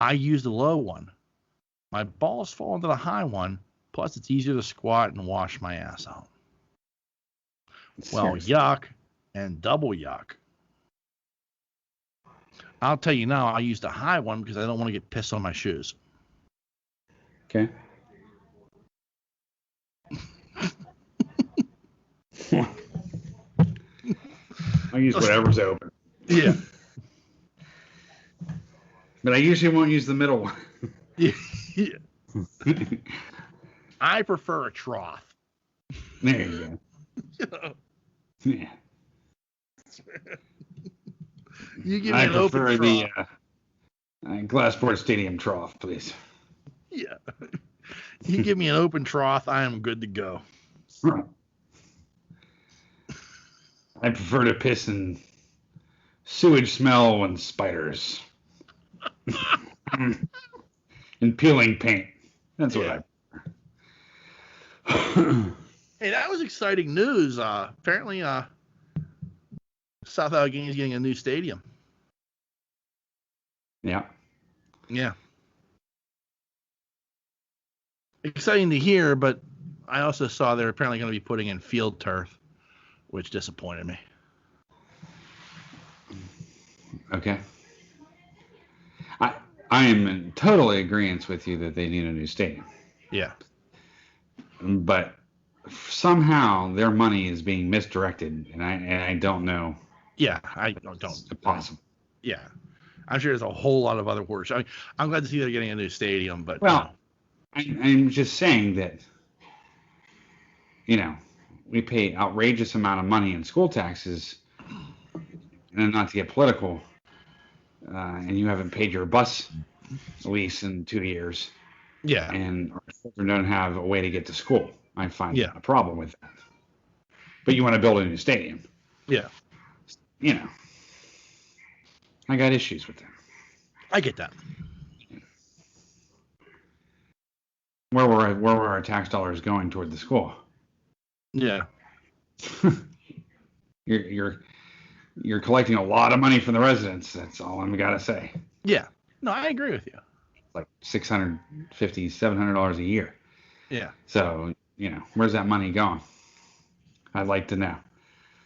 I use the low one. My balls fall into the high one. Plus, it's easier to squat and wash my ass out. Well, yuck and double yuck. I'll tell you now, I use the high one because I don't want to get pissed on my shoes. Okay. I use whatever's open. Yeah. But I usually won't use the middle one. Yeah. I prefer a trough. There you go. Yeah. You give me an open trough. I prefer the Glassport Stadium trough, please. Yeah. You give me an open trough, I am good to go. Right. I prefer to piss in sewage smell and spiders. And peeling paint. That's what I prefer. Hey, that was exciting news. Apparently, South Allegheny is getting a new stadium. Yeah. Yeah. Exciting to hear, but I also saw they're apparently going to be putting in field turf, which disappointed me. Okay. I am in total agreement with you that they need a new stadium. Yeah. But somehow their money is being misdirected, and I don't know. Yeah, I don't. It's possible. Yeah. I'm sure there's a whole lot of other words. I mean, I'm glad to see they're getting a new stadium, but well, I'm just saying that, we pay outrageous amount of money in school taxes, and not to get political, and you haven't paid your bus lease in 2 years. Yeah. And our children don't have a way to get to school. I find a problem with that. But you want to build a new stadium. Yeah. I got issues with that. I get that. Where were our tax dollars going toward the school? Yeah. You're collecting a lot of money from the residents. That's all I'm gotta say. Yeah. No, I agree with you. Like $650, $700 a year. Yeah. So, where's that money going? I'd like to know.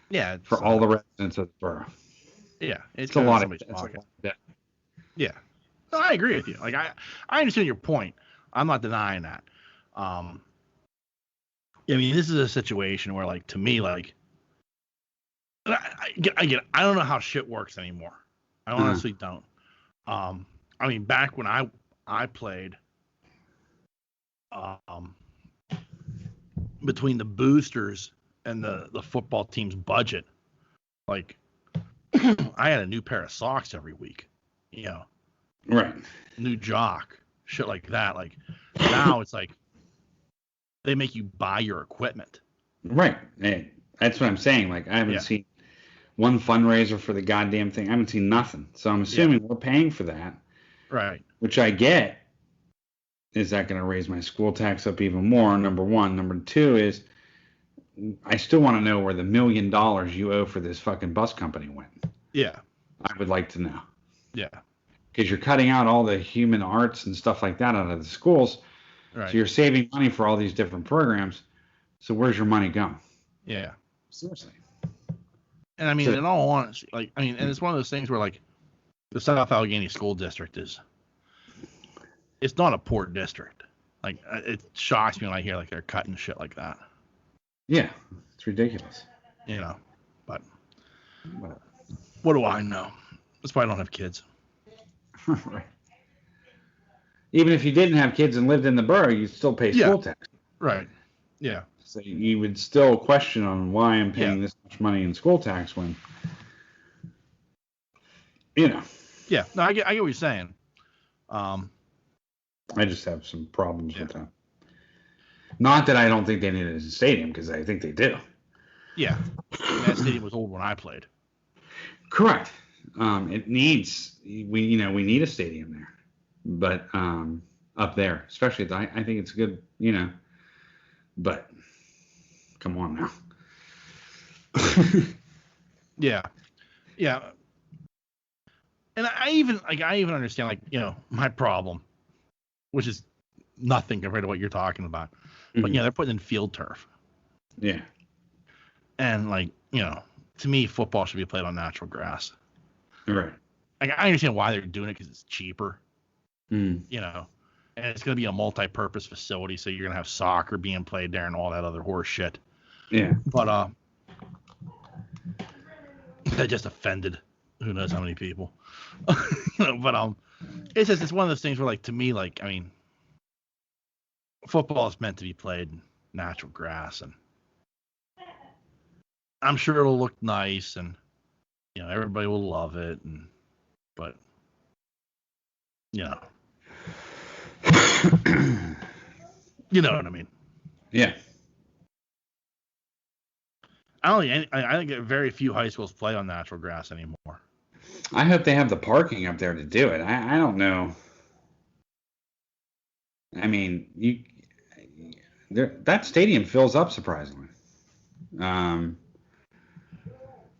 Yeah. For all the residents of the borough. Yeah. It's a lot of debt. Yeah. No, I agree with you. Like I understand your point. I'm not denying that. I mean, this is a situation where, like, to me, like, I get it. I don't know how shit works anymore. I honestly don't. I mean, back when I played, between the boosters and the football team's budget, like, I had a new pair of socks every week, Right. New jock, shit like that. Like, now it's like they make you buy your equipment. Right. Hey, that's what I'm saying. Like, I haven't seen one fundraiser for the goddamn thing. I haven't seen nothing. So I'm assuming we're paying for that. Right. Which I get. Is that going to raise my school tax up even more? Number one. Number two is I still want to know where the $1 million you owe for this fucking bus company went. Yeah. I would like to know. Yeah. Because you're cutting out all the human arts and stuff like that out of the schools. Right. So you're saving money for all these different programs. So where's your money going? Yeah. Seriously. And I mean, in all honesty, and it's one of those things where, like, the South Allegheny School District it's not a poor district. Like, it shocks me when I hear, like, they're cutting shit like that. Yeah. It's ridiculous. But what do I know? That's why I don't have kids. Right. Even if you didn't have kids and lived in the borough, you'd still pay school tax. Right. Yeah. So you would still question on why I'm paying this much money in school tax when, Yeah. No, I get what you're saying. I just have some problems with that. Not that I don't think they need a stadium, because I think they do. Yeah. That stadium was old when I played. Correct. We need a stadium there, but up there, especially, I think it's good, but come on now. Yeah. And I even understand, like, my problem, which is nothing compared to what you're talking about. But Mm-hmm. they're putting in field turf. Yeah. And, like, to me, football should be played on natural grass. Right. Like, I understand why they're doing it, because it's cheaper. Mm. And it's going to be a multi-purpose facility, so you're going to have soccer being played there and all that other horse shit. Yeah. But that just offended who knows how many people. But it's one of those things where, like, to me, like, I mean, football is meant to be played in natural grass, and I'm sure it'll look nice, and everybody will love it, but you know what I mean. Yeah. I think very few high schools play on natural grass anymore. I hope they have the parking up there to do it. I don't know. I mean, that stadium fills up surprisingly.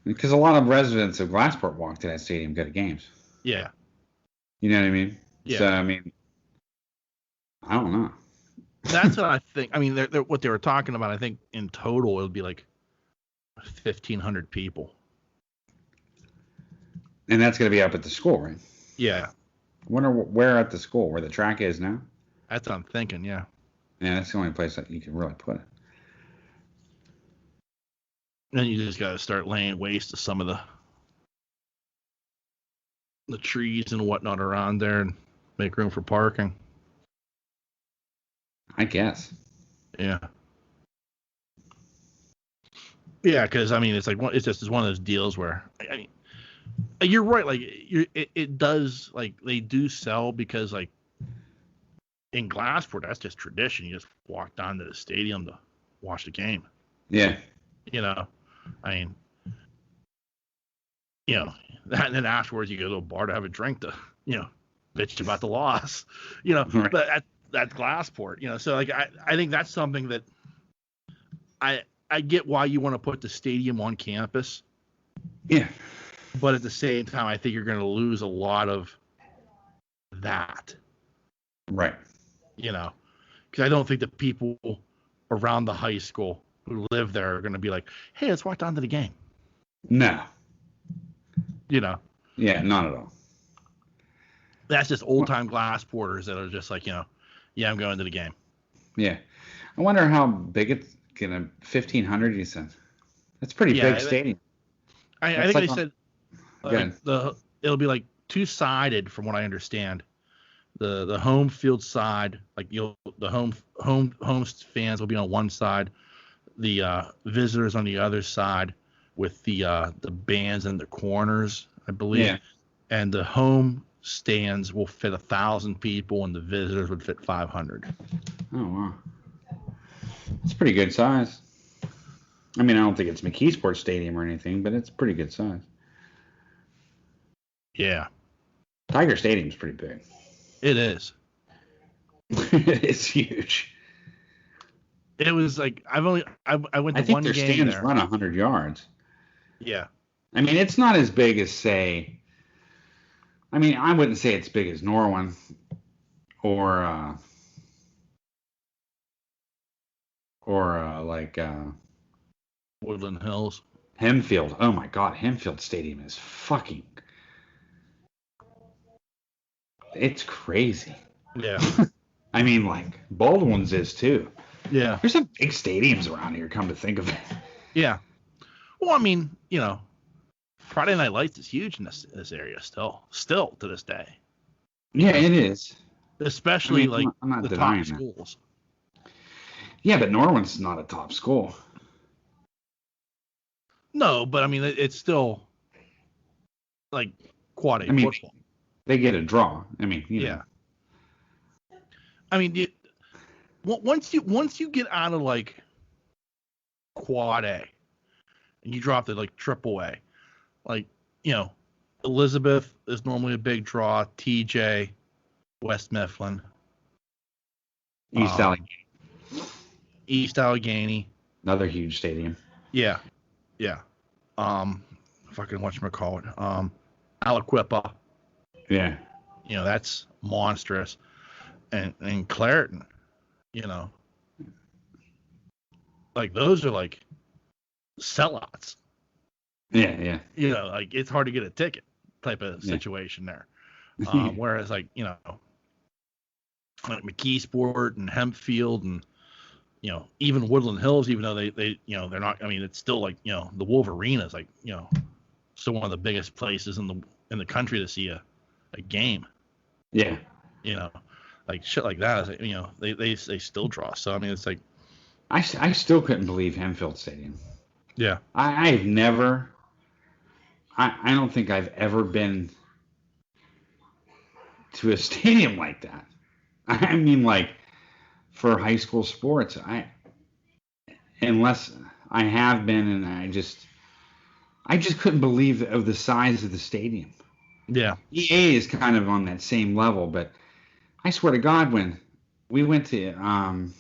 Because a lot of residents of Glassport walk to that stadium, go to games. Yeah. You know what I mean? Yeah. So, I mean, I don't know. That's what I think. I mean, what they were talking about, I think in total it would be like 1,500 people. And that's going to be up at the school, right? Yeah. I wonder where at the school, where the track is now? That's what I'm thinking, yeah. Yeah, that's the only place that you can really put it. Then you just got to start laying waste to some of the trees and whatnot around there and make room for parking. I guess. Yeah. Yeah, because I mean, it's just one of those deals where I mean, you're right. Like it does, like they do sell, because like in Glassport, that's just tradition. You just walk down to the stadium to watch the game. Yeah. I mean, and then afterwards you go to a bar to have a drink to, bitch about the loss, Right. But that's Glassport, so like I think that's something that I get why you want to put the stadium on campus. Yeah. But at the same time, I think you're going to lose a lot of that. Right. Because I don't think the people around the high school who live there are going to be like, hey, let's walk down to the game. No. Yeah, not at all. That's just old-time Glassporters that are just like, yeah, I'm going to the game. Yeah. I wonder how big it's going to, 1,500, you said? That's pretty big stadium. I think they said it'll be like two-sided, from what I understand. The home field side, like the home fans will be on one side, the visitors on the other side, with the bands in the corners, I believe. Yeah. And the home stands will fit 1,000 people, and the visitors would fit 500. Oh wow, it's pretty good size. I mean, I don't think it's McKeesport Stadium or anything, but it's pretty good size. Yeah. Tiger Stadium's pretty big. It is. It's huge. It was like I went to one game there. I think their stands run 100 yards. Yeah. I mean, it's not as big as, say, I mean, I wouldn't say it's big as Norwin or like Woodland Hills. Hempfield. Oh my God, Hempfield Stadium is fucking. It's crazy. Yeah. I mean, like Baldwin's is too. Yeah. There's some big stadiums around here, come to think of it. Yeah. Well, I mean, Friday Night Lights is huge in this area still to this day. Yeah, it is. Especially I'm not the top that. schools. Yeah, but Norwin's not a top school. No, but I mean, it's still like quad A football. They get a draw. I mean, yeah. I mean, once you get out of like quad A and you drop to like triple A, like, Elizabeth is normally a big draw. TJ, West Mifflin, East Allegheny, another huge stadium. Yeah. Fucking whatchamacallit. Aliquippa. Yeah. That's monstrous. And Clareton, you know, like those are like sellouts. Yeah. Like it's hard to get a ticket type of situation there. Whereas like, like McKeesport and Hempfield and, even Woodland Hills, even though they they're not, I mean, it's still like, the Wolverine is like, still one of the biggest places in the country to see a game. Yeah. Like shit like that is, they still draw. So, I mean, it's like, I still couldn't believe Hempfield Stadium. yeah. I've never, I don't think I've ever been to a stadium like that. I mean, like for high school sports, unless I have been, and I just couldn't believe of the size of the stadium. Yeah. EA is kind of on that same level, but I swear to God, when we went to,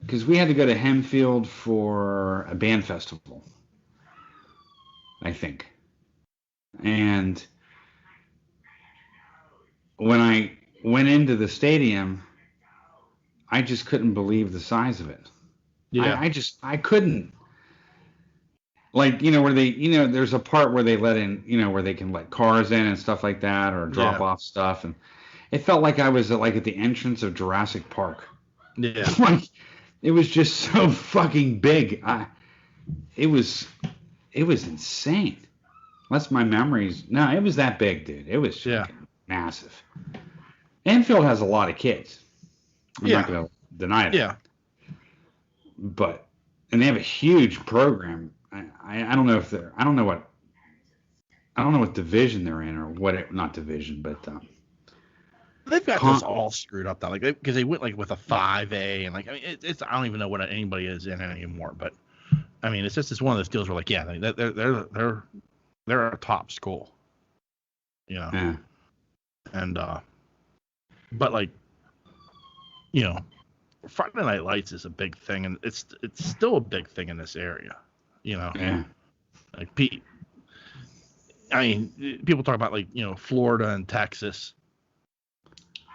because we had to go to Hempfield for a band festival, I think. And when I went into the stadium, I just couldn't believe the size of it. Yeah. I couldn't. Like, where they, there's a part where they let in, where they can let cars in and stuff like that, or drop off stuff. And it felt like I was at the entrance of Jurassic Park. Yeah. Like, it was just so fucking big. It was insane. Unless my memories, no, it was that big, dude. It was fucking massive. Enfield has a lot of kids. I'm not going to deny that. Yeah. But, and they have a huge program. I don't know if they're, I don't know what division they're in, or what, not division, but they've got this all screwed up though, like because they went like with a 5A, and like, I mean, it's I don't even know what anybody is in anymore, but I mean, it's one of those deals where like, they're a top school, Yeah. And but like, Friday Night Lights is a big thing, and it's still a big thing in this area, Yeah. Like I mean, people talk about like, Florida and Texas,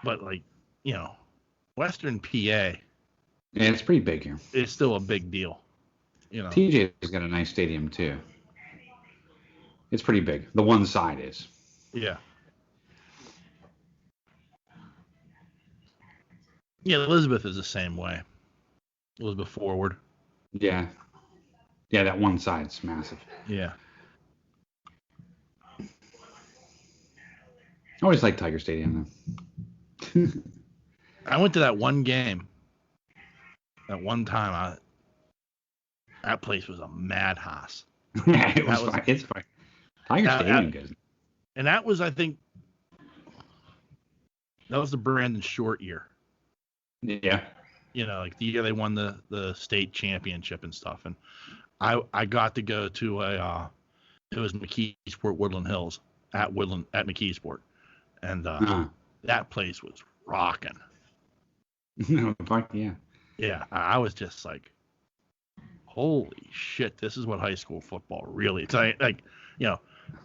but like, Western PA. Yeah, it's pretty big here. It's still a big deal, TJ's got a nice stadium too. It's pretty big. The one side is. Yeah. Yeah, Elizabeth is the same way. Elizabeth Forward. Yeah. Yeah, that one side's massive. Yeah. I always liked Tiger Stadium though. I went to that one game. That one time, that place was a madhouse. Yeah, it's fine. Tiger Stadium goes. And that was, I think, that was the Brandon Short year. Yeah. Like the year they won the state championship and stuff. And I got to go to it was McKeesport Woodland Hills at McKeesport. And that place was rocking. No, fuck yeah. Yeah, I was just like, holy shit, this is what high school football really is. Like,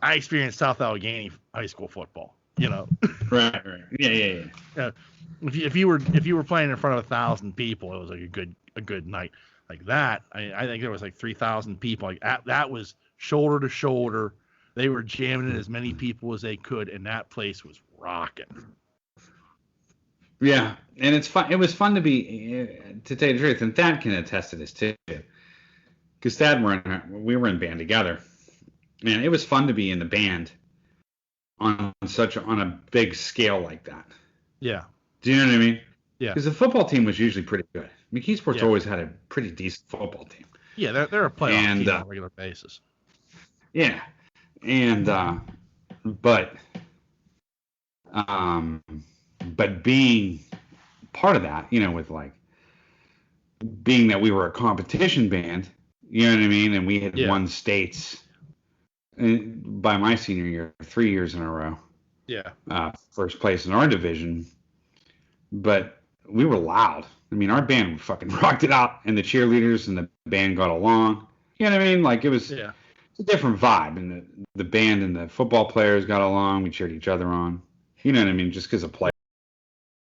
I experienced South Allegheny high school football, Right. Yeah. If you were playing in front of 1,000 people, it was like a good night. Like that, I think there was like 3,000 people. Like that was shoulder to shoulder. They were jamming in as many people as they could, and that place was rocking. Yeah, and it's fun. It was fun to be, to tell you the truth, and Thad can attest to this too, because Thad we were in band together, and it was fun to be in the band on a big scale like that. Yeah. Do you know what I mean? Yeah. Because the football team was usually pretty good. McKeesport's always had a pretty decent football team. Yeah, they're a playoff team on a regular basis. Yeah, and but being part of that, with like being that we were a competition band, you know what I mean, and we had won states by my senior year 3 years in a row. Yeah. First place in our division, but we were loud. I mean, our band fucking rocked it out, and the cheerleaders and the band got along. You know what I mean? Like it was. Yeah. it's a different vibe, and the band and the football players got along. We cheered each other on. You know what I mean? Just because a player